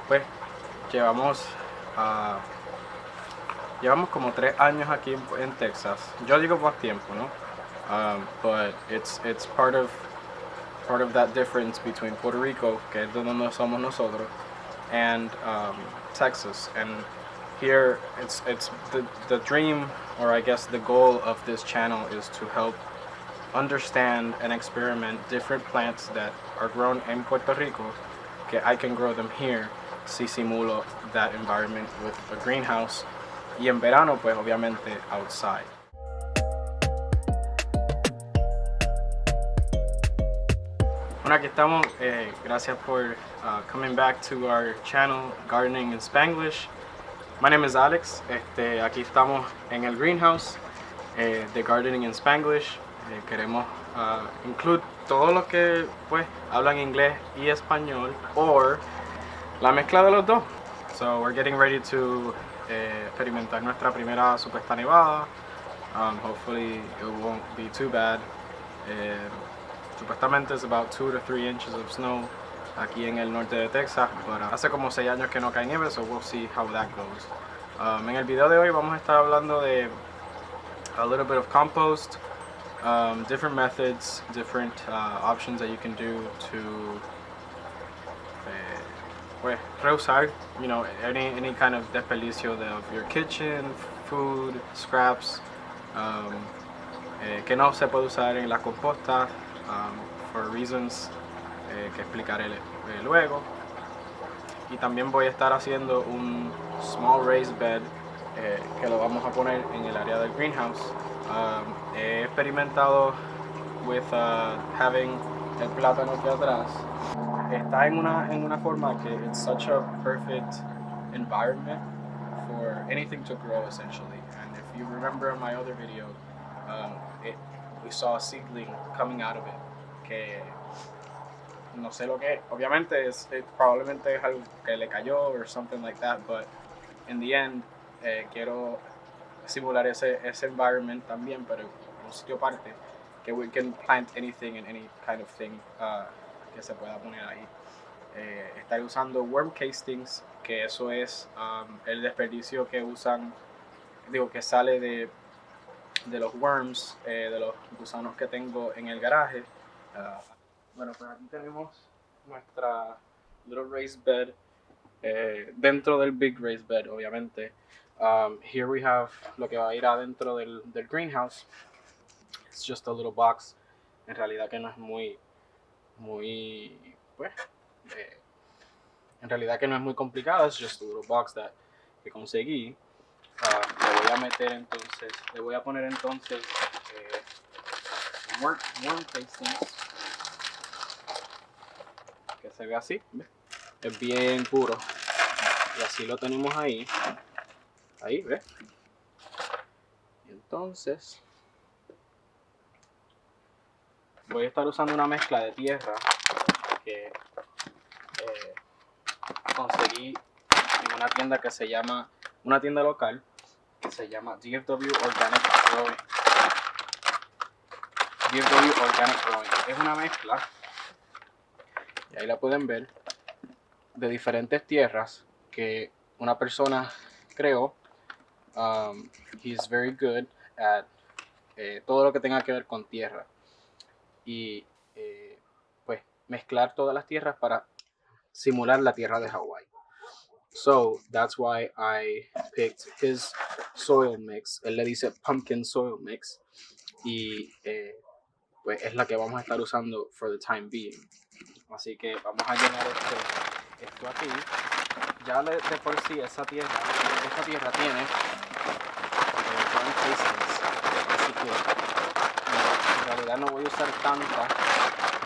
Pues llevamos, ah, llevamos como 3 años aquí en Texas. Yo digo más tiempo, ¿no? But it's part of that difference between Puerto Rico, que es donde somos nosotros, and Texas. And here, it's the dream, or I guess the goal of this channel is to help understand and experiment different plants that are grown in Puerto Rico. Que I can grow them here si simulo that environment with a greenhouse. Y en verano, pues obviamente outside. Bueno, aquí estamos. Gracias por coming back to our channel, Gardening in Spanglish. My name is Alex. Aquí estamos en el greenhouse de Gardening in Spanglish. Queremos incluir todos los que pues hablan inglés y español, o la mezcla de los dos. So we're getting ready to experimentar nuestra primera supuesta nevada. Hopefully it won't be too bad. Supuestamente es about 2 to 3 inches of snow aquí en el norte de Texas, pero hace como 6 años que no cae nieve, so we'll see how that goes. En el video de hoy vamos a estar hablando de a little bit of compost, different methods, different options that you can do to pues, reusar, you know, any kind of desperdicio of your kitchen, food, scraps, que no se puede usar en la composta, for reasons que explicaré luego. Y también voy a estar haciendo un small raised bed que lo vamos a poner en el área del greenhouse. He experimentado with having el plátano aquí atrás. Está en una forma que it's such a perfect environment for anything to grow essentially. And if you remember in my other video, we saw a seedling coming out of it que no sé lo que es. Obviamente probablemente es algo que le cayó or something like that, but in the end quiero simular ese environment también, pero en un sitio aparte, que we can plant anything and any kind of thing que se pueda poner ahí. Estaré usando worm castings, que eso es el desperdicio que usan, digo, que sale de los worms, de los gusanos que tengo en el garaje. Bueno, pues aquí tenemos nuestra little raised bed, dentro del big raised bed, obviamente. Here we have lo que va a ir adentro del greenhouse. It's just a little box. En realidad que no es muy, pues, en realidad que no es muy complicado. It's just a little box que conseguí. Le voy a poner entonces worm castings, que se ve así, ¿ves? Es bien puro. Y así lo tenemos ahí. Ahí, ¿ves? Y entonces voy a estar usando una mezcla de tierra que conseguí en una tienda que se llama, una tienda local que se llama DFW Organic Growing. DFW Organic Growing. Es una mezcla, y ahí la pueden ver, de diferentes tierras que una persona creó. He's very good at todo lo que tenga que ver con tierra. Y pues mezclar todas las tierras para simular la tierra de Hawái. So that's why I picked his soil mix. Él le dice pumpkin soil mix. Y pues es la que vamos a estar usando for the time being. Así que vamos a llenar esto aquí. Ya de por sí esta tierra tiene worm castings. Así que en realidad no voy a usar tanta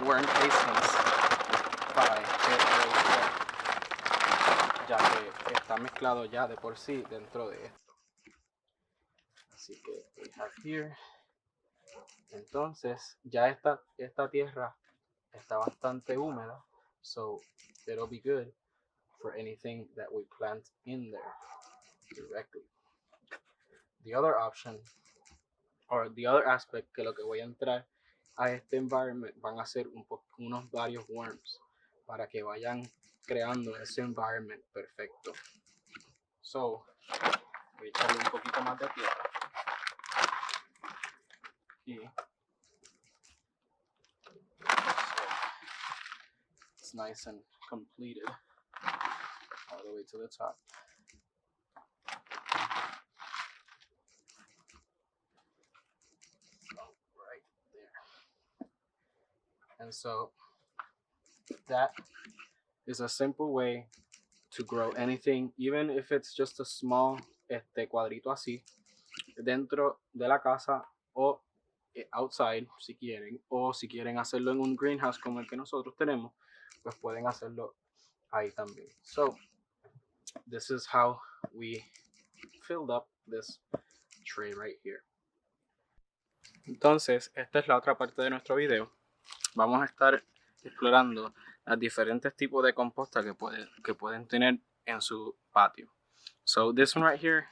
worm castings para ya que está mezclado ya de por sí dentro de esto. Así que we have here. Entonces ya esta tierra está bastante húmeda, so it'll be good for anything that we plant in there directly. The other option, or the other aspect, que lo que voy a entrar a este environment van a ser unos varios worms para que vayan creando ese environment perfecto. So, voy a echarle un poquito más de tierra. Y it's nice and completed all the way to the top. Right there. And so that is a simple way to grow anything, even if it's just a small cuadrito así, dentro de la casa o outside si quieren, o si quieren hacerlo en un greenhouse como el que nosotros tenemos, pues pueden hacerlo ahí también. So this is how we filled up this tray right here. Entonces, esta es la otra parte de nuestro video. Vamos a estar explorando los diferentes tipos de composta que pueden tener en su patio. So this one right here,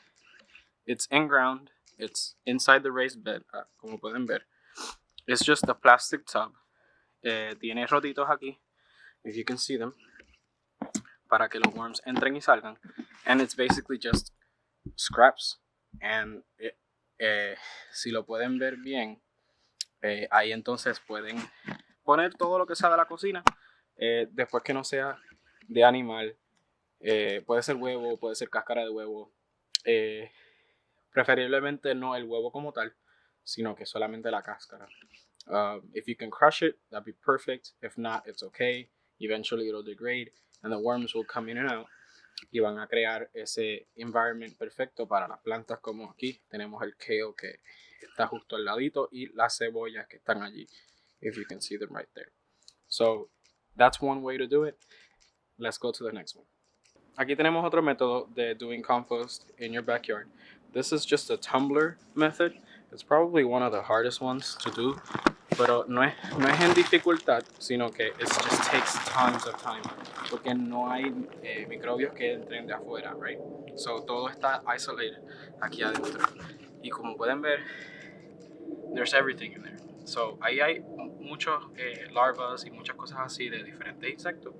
it's in ground, it's inside the raised bed, como pueden ver. It's just a plastic tub. Tiene rotitos aquí, if you can see them, para que los worms entren y salgan. And it's basically just scraps. And si lo pueden ver bien, ahí entonces pueden poner todo lo que sea de la cocina, después que no sea de animal. Puede ser huevo, puede ser cáscara de huevo. Preferiblemente no el huevo como tal, sino que solamente la cáscara. If you can crush it, that'd be perfect. If not, it's okay. Eventually it'll degrade and the worms will come in and out y van a crear ese environment perfecto para las plantas, como aquí tenemos el kale que está justo al ladito y las cebollas que están allí, if you can see them right there. So that's one way to do it. Let's go to the next one. Aquí tenemos otro método de doing compost in your backyard. This is just a tumbler method. It's probably one of the hardest ones to do, pero no es en dificultad, sino que it just takes tons of time, porque no hay microbios que entren de afuera, right? So todo está isolated aquí adentro. Y como pueden ver, there's everything in there. So ahí hay muchos larvas y muchas cosas así de diferentes insectos,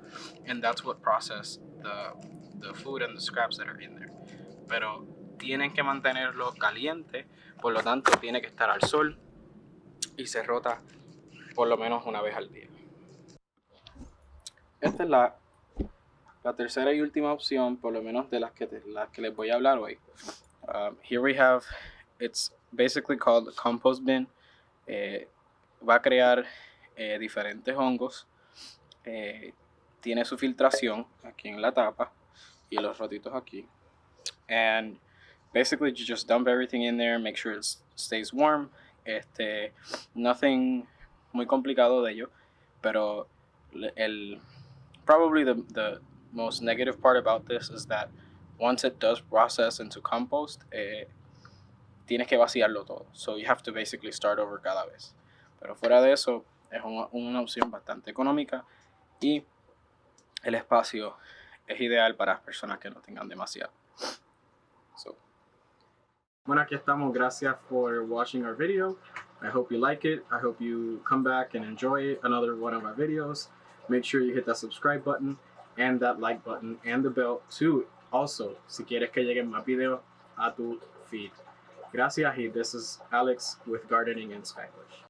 and that's what process the food and the scraps that are in there. Pero tienen que mantenerlo caliente, por lo tanto tiene que estar al sol y se rota por lo menos una vez al día. Esta es la tercera y última opción, por lo menos de las que les voy a hablar hoy. Here we have, it's basically called a compost bin. Va a crear diferentes hongos. Tiene su filtración aquí en la tapa y los rotitos aquí. And basically you just dump everything in there, make sure it stays warm. Nothing muy complicado de ello, pero probably the most negative part about this is that once it does process into compost, tienes que vaciarlo todo. So you have to basically start over cada vez. Pero fuera de eso, es una opción bastante económica y el espacio es ideal para personas que no tengan demasiado. So. Bueno, aquí estamos. Gracias for watching our video. I hope you like it. I hope you come back and enjoy another one of our videos. Make sure you hit that subscribe button and that like button and the bell too. Also, si quieres que lleguen más videos a tu feed. Gracias, y this is Alex with Gardening in Spanglish.